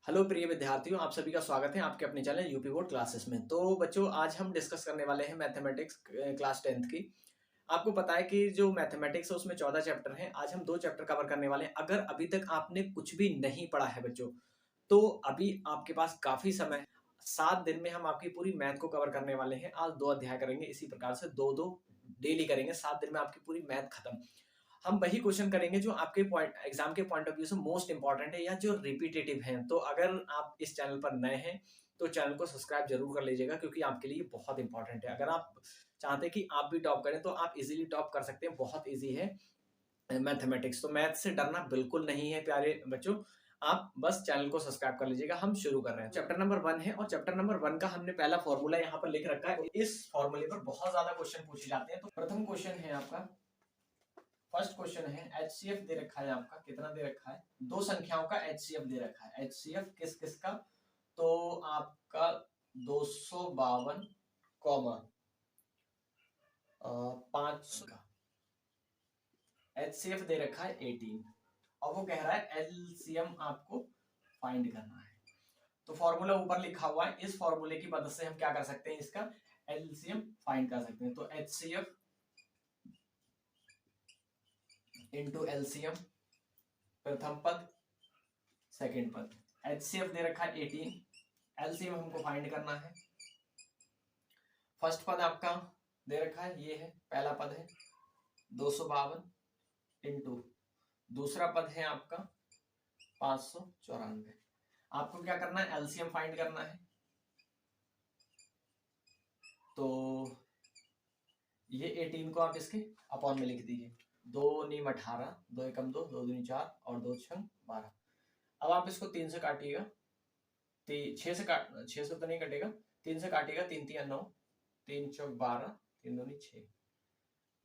Hello प्रिय विद्यार्थियों, आप सभी का स्वागत है आपके अपने चैनल यूपी बोर्ड क्लासेस में। तो बच्चों, आज हम डिस्कस करने वाले हैं मैथमेटिक्स क्लास 10th की। आपको पता है कि जो मैथमेटिक्स है उसमें 14 चैप्टर हैं। आज हम 2 चैप्टर कवर करने वाले हैं। अगर अभी तक आपने कुछ भी नहीं पढ़ा है बच्चों, तो अभी आपके पास काफी समय है। 7 दिन में हम आपकी पूरी मैथ को कवर करने वाले हैं। आज 2 अध्याय करेंगे, इसी प्रकार से 2-2 डेली करेंगे। 7 दिन में आपकी पूरी मैथ खत्म। हम वही क्वेश्चन करेंगे जो आपके पॉइंट एग्जाम के पॉइंट ऑफ व्यू से मोस्ट इंपॉर्टेंट है या जो रिपीटेटिव हैं। तो अगर आप इस चैनल पर नए हैं तो चैनल को सब्सक्राइब जरूर कर लीजिएगा, क्योंकि आपके लिए बहुत इंपॉर्टेंट है। अगर आप चाहते हैं कि आप भी टॉप करें तो आप इजीली टॉप कर सकते हैं। बहुत इजी है मैथमेटिक्स। तो मैथ से डरना बिल्कुल नहीं है प्यारे बच्चों। आप बस चैनल को सब्सक्राइब कर लीजिएगा। हम शुरू कर रहे हैं। चैप्टर नंबर 1 है और चैप्टर नंबर 1 का हमने पहला फॉर्मूला यहाँ पर लिख रखा है। इस फॉर्मूले पर बहुत ज्यादा क्वेश्चन पूछे जाते हैं। तो प्रथम क्वेश्चन है आपका, फर्स्ट क्वेश्चन है एचसीएफ दे रखा है आपका। कितना दे रखा है? दो संख्याओं का एचसीएफ दे रखा है। एचसीएफ किस किस का? तो आपका 252 कॉमा 500 का एचसीएफ दे रखा है 18। और वो कह रहा है एलसीएम आपको फाइंड करना है। तो फॉर्मूला ऊपर लिखा हुआ है। इस फॉर्मूले की मदद से हम क्या कर सकते हैं? इसका एलसीएम फाइंड कर सकते हैं। तो एचसीएफ इंटू एलसीएम, प्रथम पद सेकंड पद। एचसीएफ दे रखा है 18, एलसीएम हमको फाइंड करना है। फर्स्ट पद आपका दे रखा है, ये है पहला पद है 252 इंटू दूसरा पद है आपका 594। आपको क्या करना है? एलसीएम फाइंड करना है। तो ये 18 को आप इसके अपॉन में लिख दीजिए। 2 नीम 18, 2 एकम 2, 2 दूनी 4 और 2 छंग 12। अब आप इसको 3 से काटिएगा। 6 से तो नहीं कटेगा, 3 से काटिएगा। 3 3 9, 3 चौक 12, 3 दूनी 6।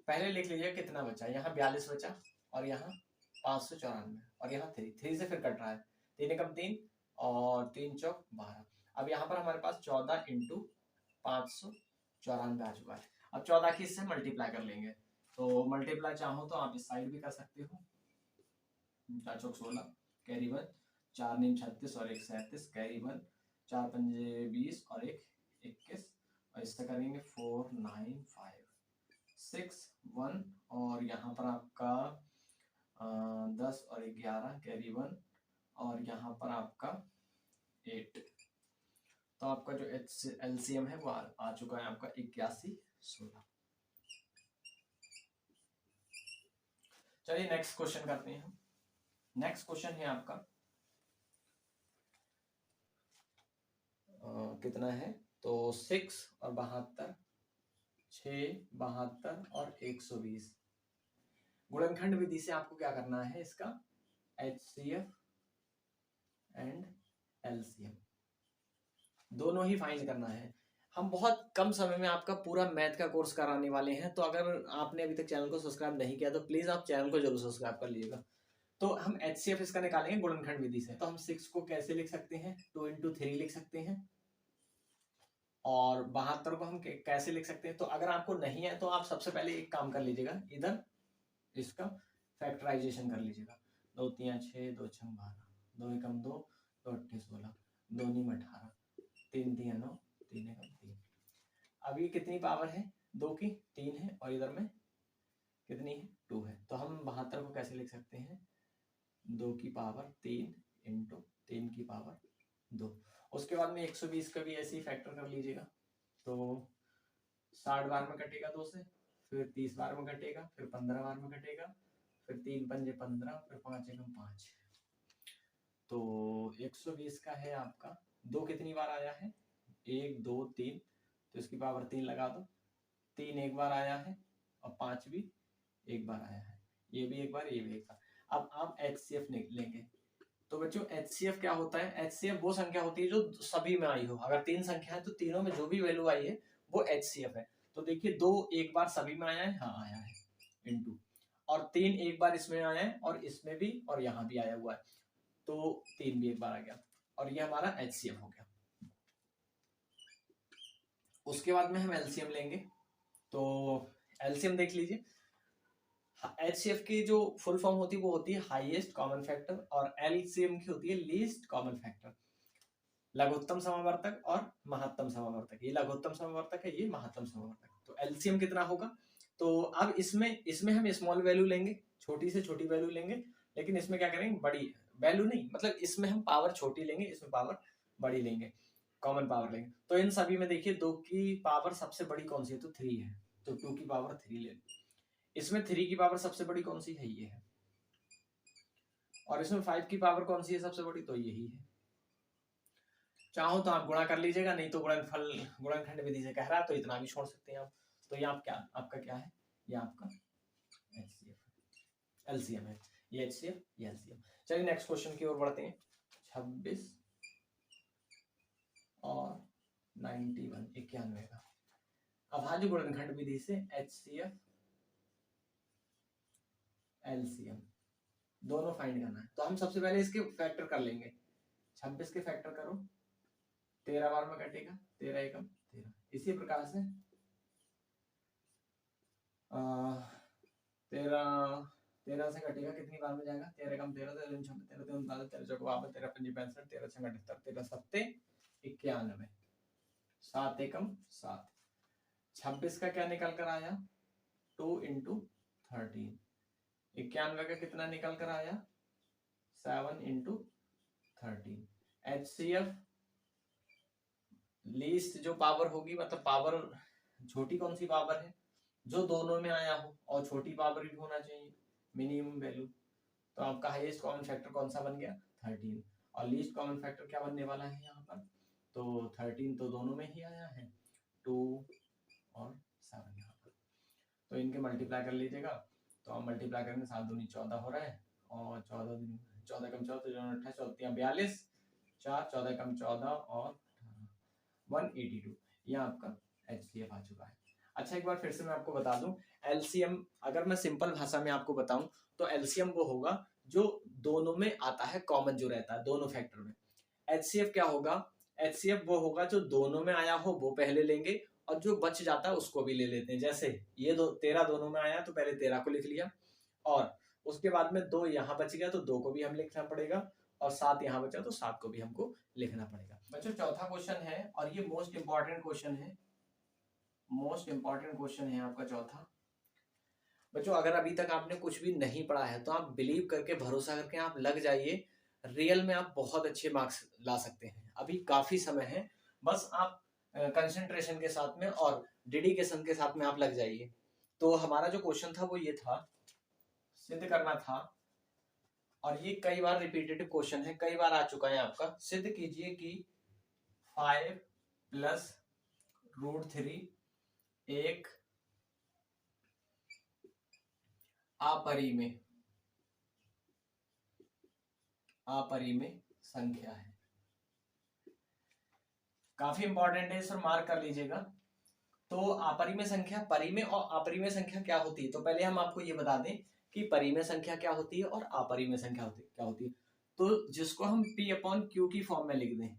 पहले लिख लीजिए कितना बचा। यहाँ 42 बचा और यहाँ 594 और यहाँ 3 से फिर कट रहा है। 3 एकम 3 और 3 चौक 12। अब यहाँ पर हमारे पास 14 इंटू 594 आ चुका है। अब 14 की इससे मल्टीप्लाई कर लेंगे। तो मल्टीप्लाई चाहो तो आप इस साइड भी कर सकते हो। 4 चौक 16 कैरी 1, 4 नीम 36 और 1 37 कैरी 1, 4 पंजे 20 और 1 21। और इससे करेंगे 4 9 5 6 1 और यहाँ पर आपका 10 और 11 कैरी 1 और यहाँ पर आपका 8। तो आपका जो एलसीएम है वो आ चुका है आपका 81 16। चलिए नेक्स्ट क्वेश्चन करते हैं। नेक्स्ट क्वेश्चन है आपका कितना है? तो 6 और 72, 6 72 और 120। गुणनखंड विधि से आपको क्या करना है? इसका एचसीएफ एंड एलसीएम दोनों ही फाइंड करना है। हम बहुत कम समय में आपका पूरा मैथ का कोर्स कराने वाले हैं। तो अगर आपने अभी तक चैनल को सब्सक्राइब नहीं किया तो प्लीज आप चैनल को जरूर सब्सक्राइब कर लीजिएगा। तो हम एचसीएफ इसका निकालेंगे गुणनखंड विधि से। तो हम 6 को कैसे लिख सकते हैं? 2 इंटू 3 लिख सकते हैं। और 72 को हम कैसे लिख सकते हैं? तो अगर आपको नहीं है तो आप सबसे पहले एक काम कर लीजिएगा, इधर इसका फैक्टराइजेशन कर लीजिएगा। 2 3 6, 2 6 12, 2 एकम 2, 2 8 16, 2 नीम 18, 3 3 9, 3 एकम 3। अब ये कितनी पावर है? 2 की 3 है और इधर में कितनी है? 2 है। तो हम 72 को कैसे लिख सकते हैं? 2 की पावर 3 इंटू 3 की पावर 2। उसके बाद में 120 का भी ऐसे ही फैक्टर कर लीजिएगा। तो 60 बार में कटेगा 2 से, फिर 30 बार में कटेगा, फिर 15 बार में कटेगा, फिर 3 पंजे 15, फिर 5 एकम 5। तो 120 का है आपका 2 कितनी बार आया है? 1 2 3, तो इसकी पावर 3 लगा दो। 3 एक बार आया है और 5 भी एक बार आया है। ये भी एक बार, ये भी एक बार। अब आप एचसीएफ लेंगे। तो बच्चों एचसीएफ क्या होता है? एचसीएफ वो संख्या होती है जो सभी में आई हो। अगर 3 संख्या है तो तीनों में जो भी वैल्यू आई है वो एचसीएफ है। तो देखिए 2 एक बार सभी में आया है, हाँ आया है, इंटू, और 3 एक बार इसमें आया है और इसमें भी और यहाँ भी आया हुआ है। तो 3 भी एक बार आ गया और ये हमारा एचसीएफ हो गया। उसके बाद में हम एलसीएम लेंगे। तो एलसीएम देख लीजिए। एचसीएफ की जो फुल फॉर्म होती है वो होती है हाईएस्ट कॉमन फैक्टर और एलसीएम की होती है लीस्ट कॉमन फैक्टर। लघुत्तम समावर्तक और महत्तम समावर्तक, ये लघुत्तम समावर्तक है, ये महत्तम समावर्तक। तो एलसीएम कितना होगा? तो अब इसमें हम स्मॉल वैल्यू लेंगे, छोटी से छोटी वैल्यू लेंगे, लेकिन इसमें क्या करेंगे, बड़ी वैल्यू नहीं, मतलब इसमें हम पावर छोटी लेंगे, इसमें पावर बड़ी लेंगे, कॉमन पावर लेंगे। तो इन सभी में देखिए 2 की पावर सबसे बड़ी कौन सी है? तो 3 है, तो 2 की पावर 3 ले लो। इसमें 3 की पावर सबसे बड़ी कौन सी है? ये है। और इसमें 5 की पावर कौन सी है सबसे बड़ी? तो यही है। चाहो तो आप गुणा कर लीजिएगा, नहीं तो गुणनफल गुणनखंड विधि से कह रहा है तो इतना भी छोड़ सकते हैं आप। तो ये आप क्या, आपका क्या है? ये आपका एलसीएम है, ये एचसीएफ, ये एलसीएम। चलिए नेक्स्ट क्वेश्चन की ओर बढ़ते हैं। 26 और 91 91 का अभाज्य गुणनखंड विधि से एचसीएफ एलसीएम दोनों फाइंड करना है। तो हम सबसे पहले इसके फैक्टर कर लेंगे। 26 के फैक्टर करो, 13 बार में कटेगा, 13 एकम 13। इसी प्रकार से 13 से कटेगा, कितनी बार में जाएगा? 13 एकम 13, 13 3 13 13 13 चौको 52, 13 पंजी 65, 13 छह 78, 13 सत्ते 91, 7 एकम 7। 26 का क्या निकल कर आया? 2 इंटू 13। 91 का कितना निकल कर आया? 7 इंटू 13। एचसीएफ लीस्ट जो पावर होगी, मतलब पावर छोटी कौन सी पावर है? जो दोनों में आया हो, और छोटी पावर भी होना चाहिए, मिनिमम वैल्यू। तो आपका हाईएस्ट कॉमन फैक्टर कौन सा बन गया? 13। और लीस्ट कॉमन फैक्टर क्या बनने वाला है यहाँ पर? तो 13 तो दोनों में ही आया है, 2 और 7 यहाँ पर। तो इनके मल्टीप्लाई कर लीजिएगा। तो हम मल्टीप्लाई करेंगे, 7 दूनी 14 हो रहा है, और 14 कम 14 28 14 42, 4 14 कम 14 और 182। ये आपका एचसीएफ आ चुका है। अच्छा एक बार फिर से मैं आपको बता दूं, एलसीएम अगर मैं सिंपल भाषा में आपको बताऊं तो एलसीएम वो होगा जो दोनों में आता है, कॉमन जो रहता है दोनों फैक्टर में। एचसीएफ क्या होगा? एचसीएफ वो होगा जो दोनों में आया हो वो पहले लेंगे, और जो बच जाता है उसको भी ले लेते हैं। जैसे ये 13 दोनों में आया तो पहले 13 को लिख लिया, और उसके बाद में 2 यहाँ बच गया तो 2 को भी हम लिखना पड़ेगा, और 7 यहाँ बचा तो 7 को भी हमको लिखना पड़ेगा। बच्चों चौथा क्वेश्चन है, और ये मोस्ट इंपॉर्टेंट क्वेश्चन है, मोस्ट इंपॉर्टेंट क्वेश्चन है आपका चौथा। बच्चों अगर अभी तक आपने कुछ भी नहीं पढ़ा है तो आप बिलीव करके, भरोसा करके आप लग जाइए, रियल में आप बहुत अच्छे मार्क्स ला सकते हैं। अभी काफी समय है, बस आप कंसंट्रेशन के साथ में और डेडिकेशन के साथ में आप लग जाइए। तो हमारा जो क्वेश्चन था वो ये था, सिद्ध करना था, और ये कई बार रिपीटेटिव क्वेश्चन है, कई बार आ चुका है आपका। सिद्ध कीजिए कि 5 प्लस √3 एक अपरिमेय संख्या है। काफी इंपॉर्टेंट है, सर मार्क कर लीजिएगा। तो अपरिमेय संख्या, परिमेय और अपरिमेय संख्या क्या होती है? तो पहले हम आपको ये बता दें कि परिमेय संख्या क्या होती है और अपरिमेय संख्या क्या होती है। तो जिसको हम P/Q की फॉर्म में लिख दें,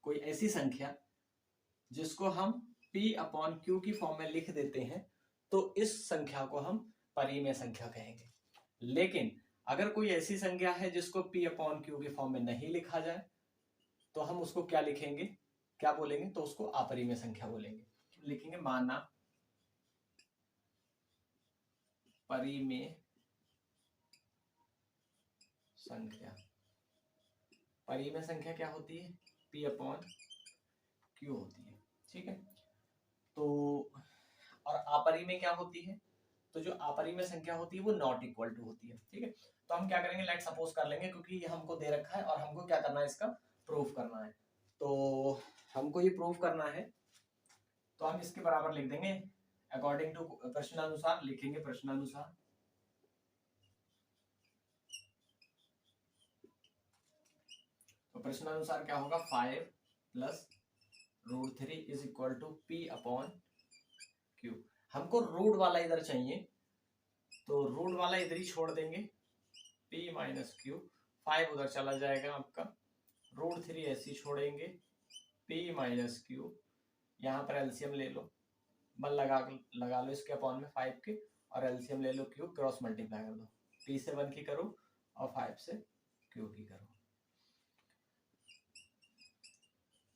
कोई ऐसी संख्या जिसको हम P/Q की फॉर्म में लिख देते हैं, तो इस संख्या को हम परिमेय संख्या कहेंगे। लेकिन अगर कोई ऐसी संख्या है जिसको P/Q की फॉर्म में नहीं लिखा जाए, तो हम उसको क्या लिखेंगे, क्या बोलेंगे? तो उसको अपरिमेय संख्या बोलेंगे। लिखेंगे माना परिमेय संख्या। परिमेय संख्या क्या होती है? P/Q होती है, ठीक है। तो और अपरिमेय क्या होती है? तो जो अपरिमेय संख्या होती है वो नॉट इक्वल टू होती है, ठीक है। तो हम क्या करेंगे, लेट सपोज कर लेंगे, क्योंकि ये हमको दे रखा है और हमको क्या करना है, इसका प्रूफ करना है। तो हमको ये प्रूफ करना है, तो हम इसके बराबर लिख देंगे, अकॉर्डिंग टू प्रश्नानुसार लिखेंगे, प्रश्नानुसार। तो प्रश्नानुसार क्या होगा? 5 plus √3 is equal to P/Q। हमको रूट वाला इधर चाहिए, तो रूट वाला इधर ही छोड़ देंगे, P - Q। 5 उधर चला जाएगा आपका, √3 ऐसे छोड़ेंगे, P - Q। यहाँ पर एलसीएम ले लो, बल लगा लो इसके अपॉन में 5 के, और एलसीएम ले लो Q, क्रॉस मल्टीप्लाई कर दो, P से 1 की करो और 5 से Q की करो।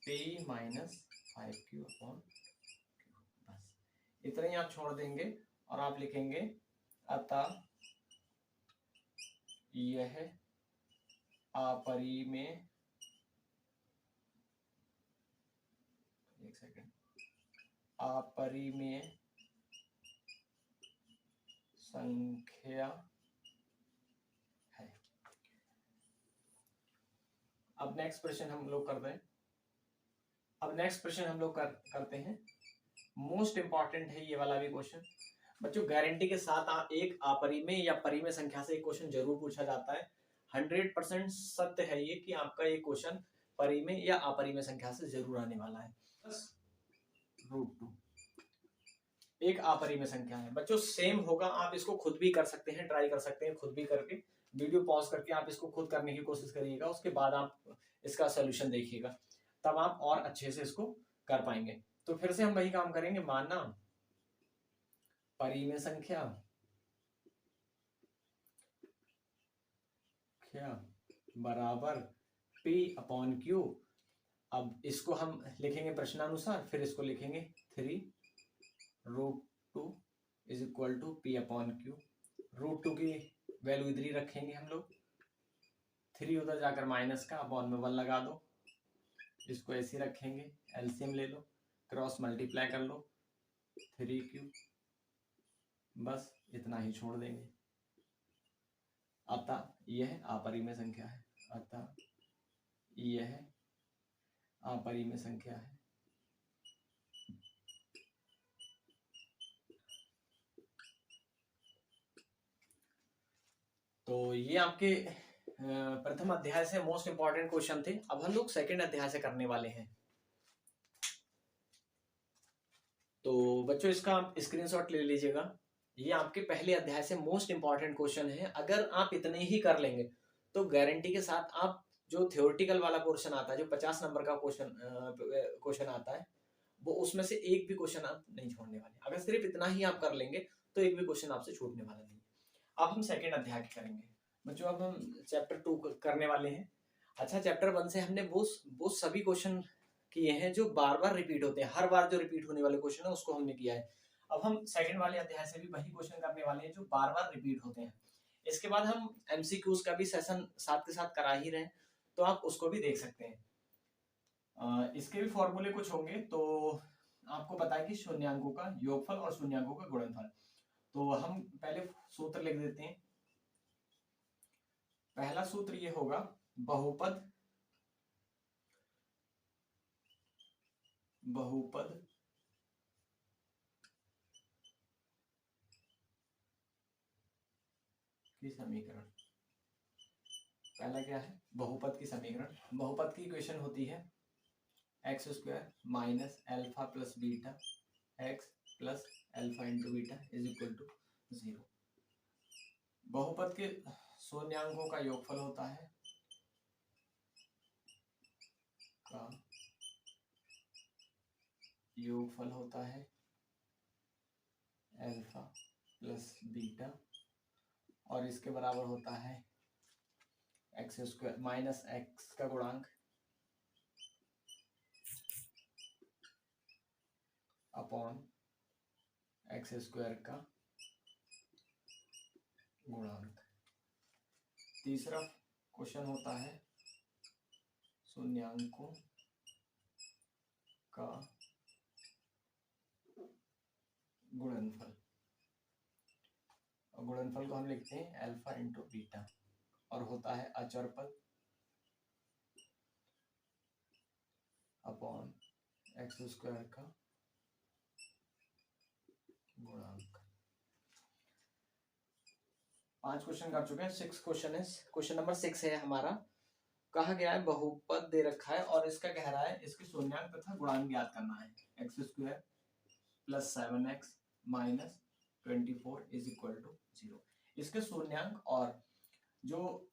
p minus 5q upon q। बस इतना ही आप छोड़ देंगे और आप लिखेंगे अतः यह अपरिमेय, एक सेकंड, अपरिमेय संख्या है। अब नेक्स्ट प्रश्न हम लोग करते हैं। करते हैं मोस्ट इंपॉर्टेंट है ये वाला भी क्वेश्चन। बच्चों गारंटी के साथ आप एक अपरिमेय या परिमेय संख्या से एक क्वेश्चन जरूर पूछा जाता है। 100% सत्य है ये कि आपका ये क्वेश्चन परिमेय या अपरिमेय संख्या से जरूर आने वाला है। √2 एक अपरिमेय संख्या है। बच्चों सेम होगा, आप इसको खुद भी कर सकते हैं, ट्राई कर सकते हैं खुद भी करके। वीडियो पॉज करके आप इसको खुद करने की कोशिश करिएगा, उसके बाद आप इसका सोल्यूशन देखिएगा, तब आप और अच्छे से इसको कर पाएंगे। तो फिर से हम वही काम करेंगे, माना परिमेय संख्या क्या बराबर p अपॉन q। अब इसको हम लिखेंगे प्रश्नानुसार, फिर इसको लिखेंगे 3√2 is equal to p upon q। √2 की वैल्यू इधर ही रखेंगे हम लोग, 3 उधर जाकर माइनस का, अपॉन में 1 लगा दो, इसको ऐसे रखेंगे, एलसीएम ले लो, क्रॉस मल्टीप्लाई कर लो, 3q, बस इतना ही छोड़ देंगे। अतः यह अपरिमेय संख्या है। अतः यह अपरिमेय संख्या है। तो ये आपके प्रथम अध्याय से मोस्ट इंपॉर्टेंट क्वेश्चन थे। अब हम लोग सेकंड अध्याय से करने वाले हैं। तो बच्चों इसका आप स्क्रीनशॉट ले लीजिएगा। ये आपके पहले अध्याय से मोस्ट इंपॉर्टेंट क्वेश्चन है। अगर आप इतने ही कर लेंगे तो गारंटी के साथ आप जो थ्योरेटिकल वाला पोर्शन आता है, जो 50 नंबर का क्वेश्चन आता है, वो उसमें से एक भी क्वेश्चन आप नहीं छोड़ने वाले। अगर सिर्फ इतना ही आप कर लेंगे तो एक भी क्वेश्चन आपसे छूटने वाला नहीं। अब हम सेकेंड अध्याय करेंगे बच्चों। अब हम चैप्टर 2 करने वाले हैं। अच्छा, चैप्टर 1 से हमने वो सभी क्वेश्चन किए हैं जो बार बार रिपीट होते हैं। हर बार जो रिपीट होने वाले क्वेश्चन है उसको हमने किया है। अब हम सेकंड वाले अध्याय से भी वही क्वेश्चन करने वाले हैं जो बार बार रिपीट होते हैं। इसके बाद हम एमसीक्यूज का भी सेशन साथ के साथ करा ही रहे हैं, तो आप उसको भी देख सकते हैं। इसके भी फॉर्मूले कुछ होंगे। तो आपको पता है कि शून्यांकों का योगफल और शून्यांकों का गुणनफल। तो हम पहले सूत्र लिख देते हैं। पहला सूत्र ये होगा, बहुपद की समीकरण। पहला क्या है? बहुपद की समीकरण। बहुपद की इक्वेशन होती है x² minus alpha plus beta x plus alpha into beta is equal to 0। बहुपद के शून्यांकों का योगफल होता है अल्फा प्लस बीटा, और इसके बराबर होता है x² माइनस x का गुणांक अपॉन x² का गुणांक। तीसरा क्वेश्चन होता है शून्यांकों का गुणनफल, और गुणनफल को हम लिखते हैं अल्फा इंटू बीटा, और होता है अचर पद अपॉन x² का गुणांक। 5 क्वेश्चन कर चुके हैं। 6 क्वेश्चन है। क्वेश्चन नंबर 6 है हमारा। कहा गया है बहुपद दे रखा है और इसका कह रहा है इसके शून्यांक तथा गुणांक ज्ञात करना है। x² plus 7x minus 24 is equal to 0। इसके शून्यांक और जो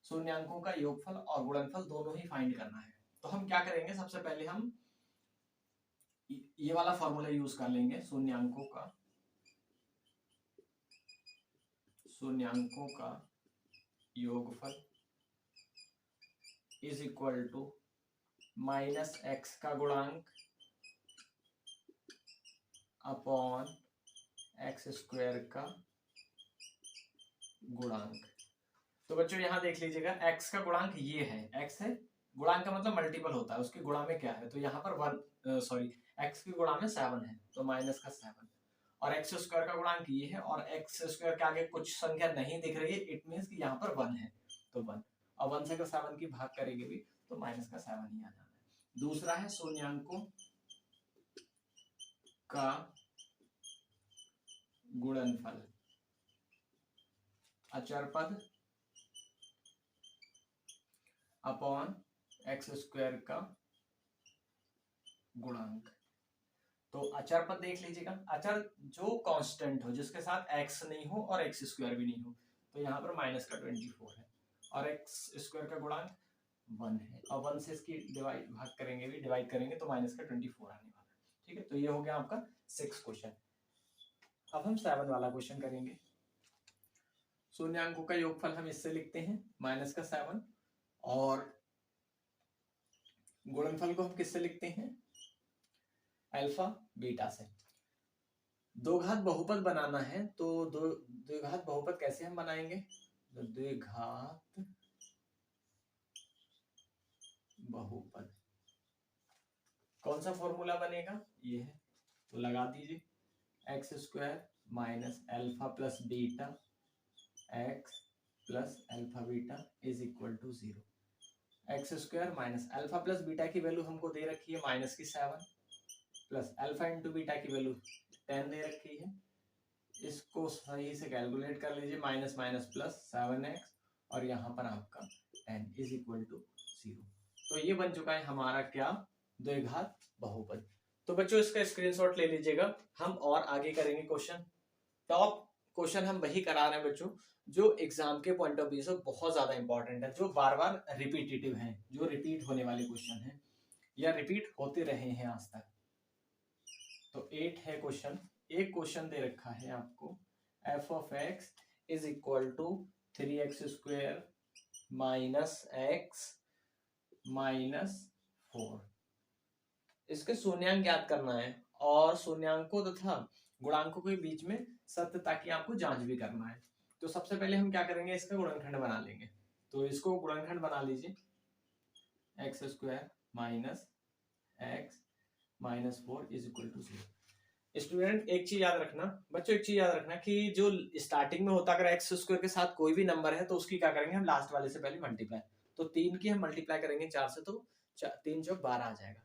शून्यांकों का योगफल और गुणनफल दोनों ही फाइंड करना है। तो हम क्या करेंगे, सबसे पहले हम ये वाला फॉर्मूला यूज कर लेंगे। शून्यांकों का योगफल is equal to minus x का गुणांक अपॉन एक्स स्क्वायर का गुणांक। तो बच्चों यहां देख लीजिएगा, x का गुणांक ये है, x है, गुणांक का मतलब मल्टीपल होता है, उसके गुणा में क्या है, तो यहाँ पर 1 सॉरी x के गुणा में 7 है, तो माइनस का 7, और एक्स स्क्वायर का गुणांक ये है, और एक्स स्क्वायर के आगे कुछ संख्या नहीं दिख रही है, इट मींस कि यहाँ पर 1 है, तो 1, और 1 से अगर 7 की भाग करेंगे भी तो माइनस का 7 ही आ जाना है। दूसरा है शून्याङ्कों का गुणनफल, अचर पद अपॉन एक्स स्क्वायर का गुणांक। तो अचर पद देख लीजिएगा, अचर जो कांस्टेंट हो, जिसके साथ x नहीं हो और एक्स स्क्वायर भी नहीं हो, तो यहाँ पर माइनस का 24 है, और एक्स स्क्वायर का गुणांक 1 है, और 1 से इसकी भाग करेंगे भी, डिवाइड करेंगे तो माइनस का 24 आने वाला है। ठीक है, तो ये हो गया आपका 6 क्वेश्चन। अब हम 7 वाला क्वेश्चन करेंगे। शून्याङ्कों का योगफल हम इससे लिखते हैं माइनस का 7, और गुणनफल को हम किससे लिखते हैं, अल्फा बीटा से। दो घात बहुपद बनाना है, तो द्विघात बहुपद कैसे हम बनाएंगे, तो द्विघात बहुपद कौन सा फॉर्मूला बनेगा, ये है, तो लगा दीजिए, x square minus alpha plus beta x plus alpha beta is equal to 0। X square minus alpha plus beta की वैल्यू हमको दे रखी है माइनस की 7, प्लस अल्फा इंटू बीटा की वैल्यू 10 दे रखी है, इसको सही से कैलकुलेट कर लीजिए, माइनस माइनस प्लस 7x, और यहाँ पर आपका 10 इज इक्वल टू 0। तो ये बन चुका है हमारा क्या, द्विघात बहुपद। तो बच्चों इसका स्क्रीनशॉट ले लीजिएगा, हम और आगे करेंगे क्वेश्चन। टॉप क्वेश्चन हम वही करा रहे हैं बच्चों जो एग्जाम के पॉइंट ऑफ व्यू से बहुत ज्यादा इंपॉर्टेंट है, जो बार बार रिपीटेटिव है, जो रिपीट होने वाले क्वेश्चन है, या रिपीट होते रहे हैं आज तक। तो 8 है क्वेश्चन। एक क्वेश्चन दे रखा है आपको, f of x is equal to 3x square minus x minus 4। इसके शून्यांक ज्ञात करना है, और शून्यांकों तथा गुणांकों के बीच में सत्यता की आपको जांच भी करना है। तो सबसे पहले हम क्या करेंगे, इसका गुणनखंड बना लेंगे। तो इसको गुणनखंड बना लीजिए, x square minus x minus 4 is equal to 0। Student एक चीज याद रखना बच्चों, एक चीज याद रखना कि जो स्टार्टिंग में होता, अगर एक्स स्क्वायर के साथ कोई भी नंबर है तो उसकी क्या करेंगे हम, लास्ट वाले से पहले मल्टीप्लाई। तो 3 की हम मल्टीप्लाई करेंगे 4 से, तो 3 चौक 12 आ जाएगा।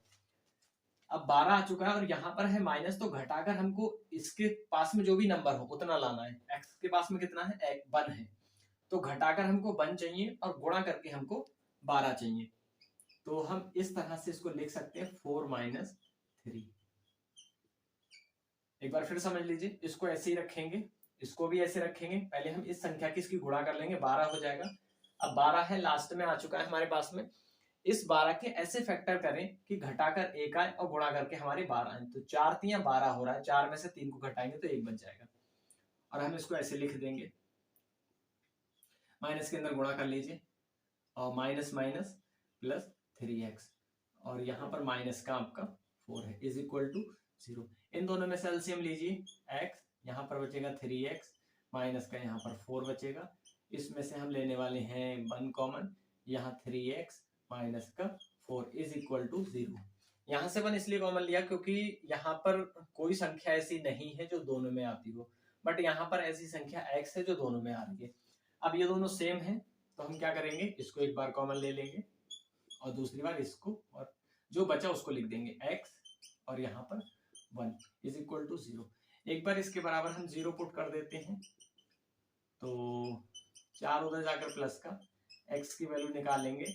अब 12 आ चुका है, और यहाँ पर है माइनस, तो घटाकर हमको इसके पास में जो भी नंबर हो उतना लाना है। एक्स के पास में कितना है, 1 है, तो घटाकर हमको 1 चाहिए, और गुणा करके हमको 12 चाहिए। तो हम इस तरह से इसको लिख सकते हैं 4 माइनस 3। एक बार फिर समझ लीजिए, इसको ऐसे ही रखेंगे, इसको भी ऐसे रखेंगे। पहले हम इस संख्या की इसकी गुणा कर लेंगे, 12 हो जाएगा। अब 12 है, लास्ट में आ चुका है हमारे पास में। इस 12 के ऐसे फैक्टर करें कि घटाकर 1 आए और गुणा करके हमारे 12 आए। तो 4 3 12 हो रहा है, 4 में से 3 को घटाएंगे तो 1 बच जाएगा, और हम इसको ऐसे लिख देंगे, माइनस के अंदर गुणा कर लीजिए, और माइनस माइनस प्लस 3x, और यहाँ पर माइनस का आपका 4 है, इज इक्वल टू 0। इन दोनों में से एलसीएम लीजिए, x यहाँ पर बचेगा 3x, माइनस का यहाँ पर 4 बचेगा, इसमें से हम लेने वाले हैं 1 कॉमन, यहाँ 3x माइनस का 4 इज इक्वल टू 0। यहाँ से 1 इसलिए कॉमन लिया क्योंकि यहाँ पर कोई संख्या ऐसी नहीं है जो दोनों में आती हो, बट यहाँ पर ऐसी संख्या x है जो दोनों में आ रही है। अब ये दोनों सेम है, तो हम क्या करेंगे, इसको एक बार कॉमन ले लेंगे, और दूसरी बार इसको, और जो बचा उसको लिख देंगे x, और यहाँ पर 1 इज इक्वल टू 0। एक बार इसके बराबर हम 0 पुट कर देते हैं, तो 4 उधर जाकर प्लस का, x की वैल्यू निकालेंगे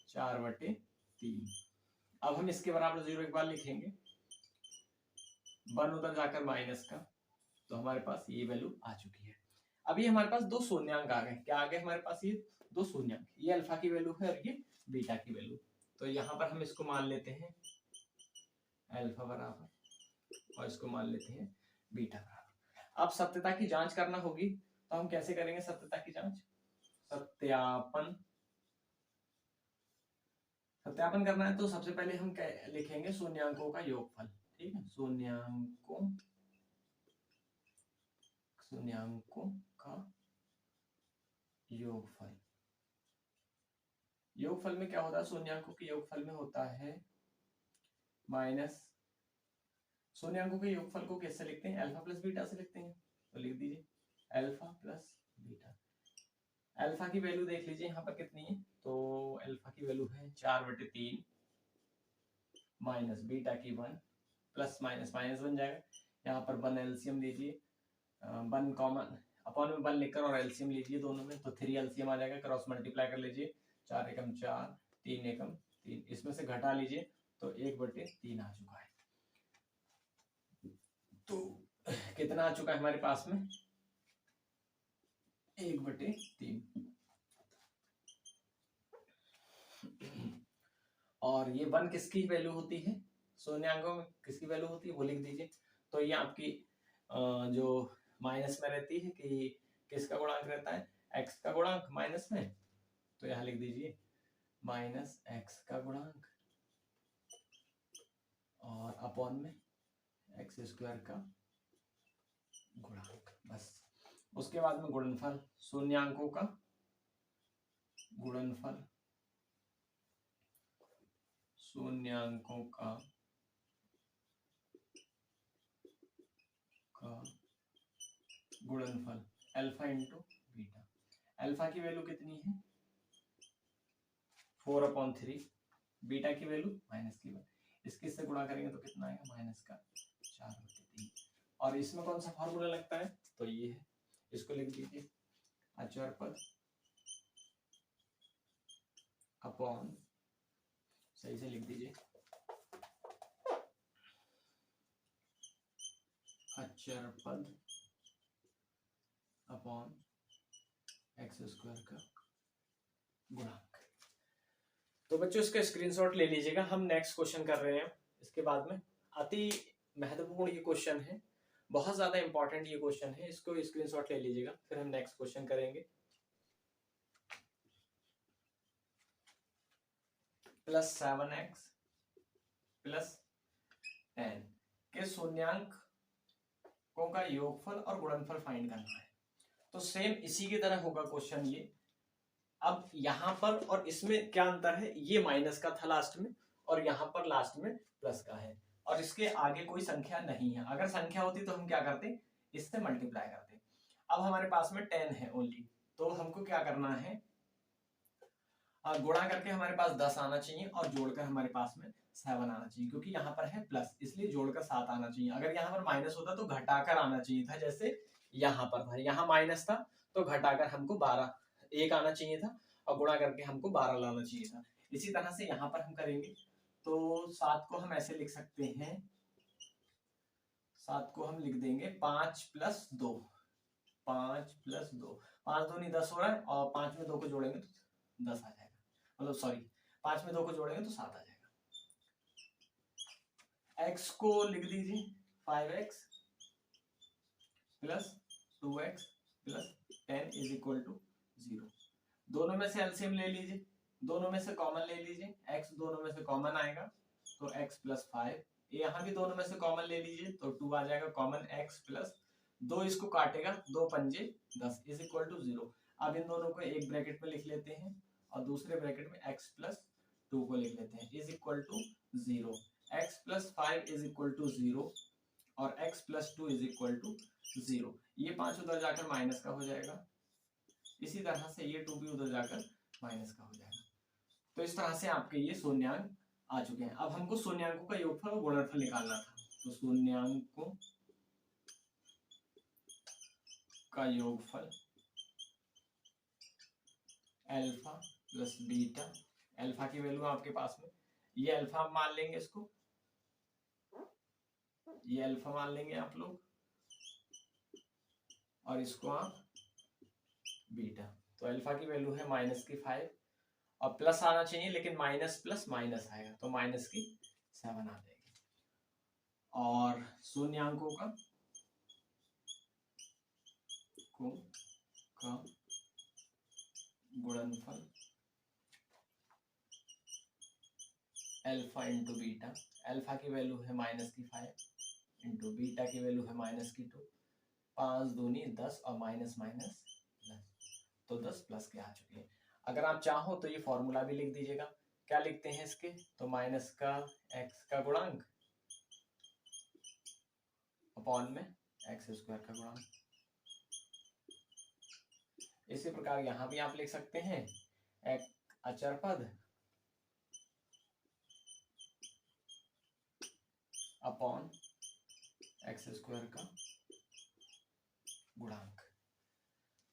4/3। अब हम इसके बराबर 0 एक बार लिखेंगे, 1 उधर जाकर माइनस का, तो हमारे पास ये वैल्यू आ चुकी है। अभी हमारे पास 2 शून्यांक आ गए। क्या आ गए हमारे पास, ये 2 शून्यांक, ये अल्फा की वैल्यू है और ये बीटा की वैल्यू। तो यहाँ पर हम इसको मान लेते हैं अल्फा बराबर, और इसको मान लेते हैं बीटा बराबर। अब सत्यता की जांच करना होगी, तो हम कैसे करेंगे सत्यता की जांच, सत्यापन सत्यापन करना है तो सबसे पहले हम क्या लिखेंगे, शून्यांकों का योगफल। ठीक है, शून्यांकों का योगफल। योगफल में क्या होता है, शून्यांकों के योगफल में होता है माइनस, शून्यांकों के योगफल को कैसे लिखते हैं, अल्फा प्लस बीटा से लिखते हैं। तो लिख दीजिए अल्फा प्लस बीटा। अल्फा की वैल्यू देख लीजिए यहाँ पर कितनी है, तो अल्फा की वैल्यू है 4/3 माइनस बीटा की 1, प्लस माइनस माइनस बन जाएगा। यहाँ पर 1 एलसीएम लीजिए, 1 कॉमन अपॉन में 1 लिखकर और एलसीएम लीजिए दोनों में, तो 3 एलसीएम आ जाएगा। क्रॉस मल्टीप्लाई कर लीजिए, 4 एकम 4, 3 एकम 3, इसमें से घटा लीजिए तो 1/3 आ चुका है। तो कितना आ चुका है हमारे पास में, 1/3। और ये 1 किसकी वैल्यू होती है, शून्यांकों में किसकी वैल्यू होती है वो लिख दीजिए। तो ये आपकी जो माइनस में रहती है कि किसका गुणांक रहता है, x का गुणांक माइनस में, तो यहाँ लिख दीजिए माइनस x का गुणांक और अपॉन में x² का गुणांक, बस। उसके बाद में गुणनफल, शून्यांकों का गुणनफल, शून्यांकों का गुणनफल अल्फा इंटू बीटा। अल्फा की वैल्यू कितनी है 4/3, बीटा की वैल्यू माइनस की 1, इसके से गुणा करेंगे तो कितना आएगा, माइनस का 4/3। और इसमें कौन सा फॉर्मूला लगता है, तो ये है, इसको लिख दीजिए अचर पद अपॉन, सही से लिख दीजिए अचर पद अपॉन x² का गुणांक। तो बच्चों इसका स्क्रीनशॉट ले लीजिएगा। हम नेक्स्ट क्वेश्चन कर रहे हैं इसके बाद में, अति महत्वपूर्ण ये क्वेश्चन है, बहुत ज्यादा इंपॉर्टेंट ये क्वेश्चन है, इसको स्क्रीनशॉट ले लीजिएगा, फिर हम नेक्स्ट क्वेश्चन करेंगे। +7x + 10 के शून्यांकों का योगफल और गुणनफल फाइंड करना है। तो सेम इसी की तरह होगा क्वेश्चन ये। अब यहाँ पर और इसमें क्या अंतर है, ये माइनस का था लास्ट में और यहाँ पर लास्ट में प्लस का है, और इसके आगे कोई संख्या नहीं है। अगर संख्या होती तो हम क्या करते, इससे मल्टीप्लाई करते। अब हमारे पास में 10 है ओनली, तो हमको क्या करना है, गुणा करके हमारे पास 10 आना चाहिए और जोड़कर हमारे पास में 7 आना चाहिए, क्योंकि यहाँ पर है प्लस इसलिए जोड़कर 7 आना चाहिए। अगर यहाँ पर माइनस होता तो घटाकर आना चाहिए था, जैसे यहाँ पर था, यहाँ माइनस था तो घटाकर हमको 1 आना चाहिए था और गुणा करके हमको 12 लाना चाहिए था। इसी तरह से यहाँ पर हम करेंगे तो 7 को हम ऐसे लिख सकते हैं, 7 को हम लिख देंगे 5 + 2, 5 + 2, 5 दूनी 10 हो रहा है और 5 में 2 को जोड़ेंगे तो 10 आ जाएगा, मतलब सॉरी 5 में 2 को जोड़ेंगे तो 7 आ जाएगा। x को लिख दीजिए 5x + 2x + 10 = 0। दोनों में से एलसीएम ले लीजिए, दोनों में से कॉमन ले लीजिए, x दोनों में से कॉमन आएगा तो x + 5, यहाँ भी दोनों में से कॉमन ले लीजिए तो 2 आ जाएगा कॉमन, x + 2 इसको काटेगा 2 पंजे 10 = 0। अब इन दोनों को एक ब्रैकेट में लिख लेते हैं और दूसरे ब्रैकेट में x + 2 को लिख लेते हैं = 0। x + 5 = 0 और x + 2 = 0। ये 5 उधर जाकर माइनस का हो जाएगा, इसी तरह से ये 2 भी उधर जाकर माइनस का हो जाएगा। तो इस तरह से आपके ये शून्यांक आ चुके हैं। अब हमको शून्यांकों का योगफल और गुणनफल निकालना था, तो शून्यांकों का योगफल अल्फा + बीटा, अल्फा की वैल्यू आपके पास में, ये अल्फा मान लेंगे, इसको ये अल्फा मान लेंगे आप लोग और इसको आप बीटा। तो अल्फा की वैल्यू है -5 और प्लस आना चाहिए, लेकिन माइनस प्लस माइनस आएगा तो -7 आ जाएगी। और शून्यांकों का गुणनफल अल्फा इंटू बीटा, अल्फा की वैल्यू है -5 इंटू बीटा की वैल्यू है -2, 5 दूनी 10 और माइनस माइनस प्लस, तो 10 प्लस के आ चुकी है। अगर आप चाहो तो ये फॉर्मूला भी लिख दीजिएगा। क्या लिखते हैं इसके, तो माइनस का एक्स का गुणांक अपॉन में एक्स स्क्वायर का गुणांक। इसी प्रकार यहां भी आप लिख सकते हैं एक अचर पद अपॉन एक्स स्क्वायर का गुणांक।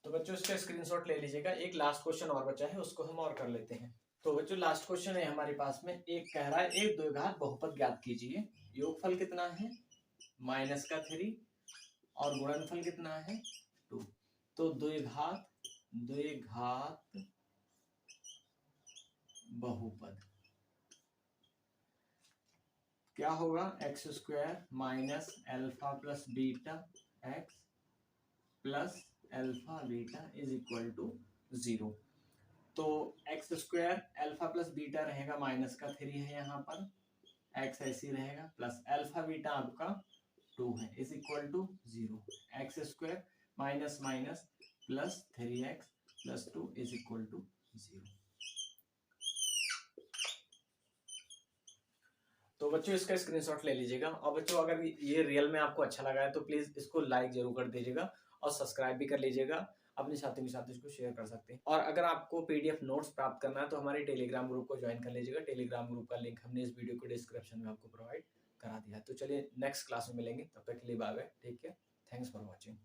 तो बच्चों इसका स्क्रीनशॉट ले लीजिएगा। एक लास्ट क्वेश्चन और बचा है, उसको हम और कर लेते हैं। तो बच्चों लास्ट क्वेश्चन है हमारे पास में, एक कह रहा है एक द्विघात बहुपद ज्ञात कीजिए, योगफल कितना है -3 और गुणनफल कितना है 2। तो द्विघात बहुपद क्या होगा, x square minus alpha plus beta x plus alpha beta is equal to 0। तो x square alpha plus beta रहेगा -3 है यहाँ पर, एक्स ऐसे ही रहेगा, प्लस अल्फा बीटा आपका 2 है is equal to 0। X square minus minus plus 3x plus 2 is equal to 0। तो बच्चों इसका स्क्रीनशॉट ले लीजिएगा। और बच्चों अगर ये रियल में आपको अच्छा लगा है तो प्लीज इसको लाइक जरूर कर दीजिएगा और सब्सक्राइब भी कर लीजिएगा। अपने साथियों के साथ इसको शेयर कर सकते हैं। और अगर आपको पीडीएफ नोट्स प्राप्त करना है तो हमारे टेलीग्राम ग्रुप को ज्वाइन कर लीजिएगा। टेलीग्राम ग्रुप का लिंक हमने इस वीडियो को डिस्क्रिप्शन में आपको प्रोवाइड करा दिया है। तो चलिए नेक्स्ट क्लास में मिलेंगे, तब तक के लिए bye bye, take care, thanks for watching.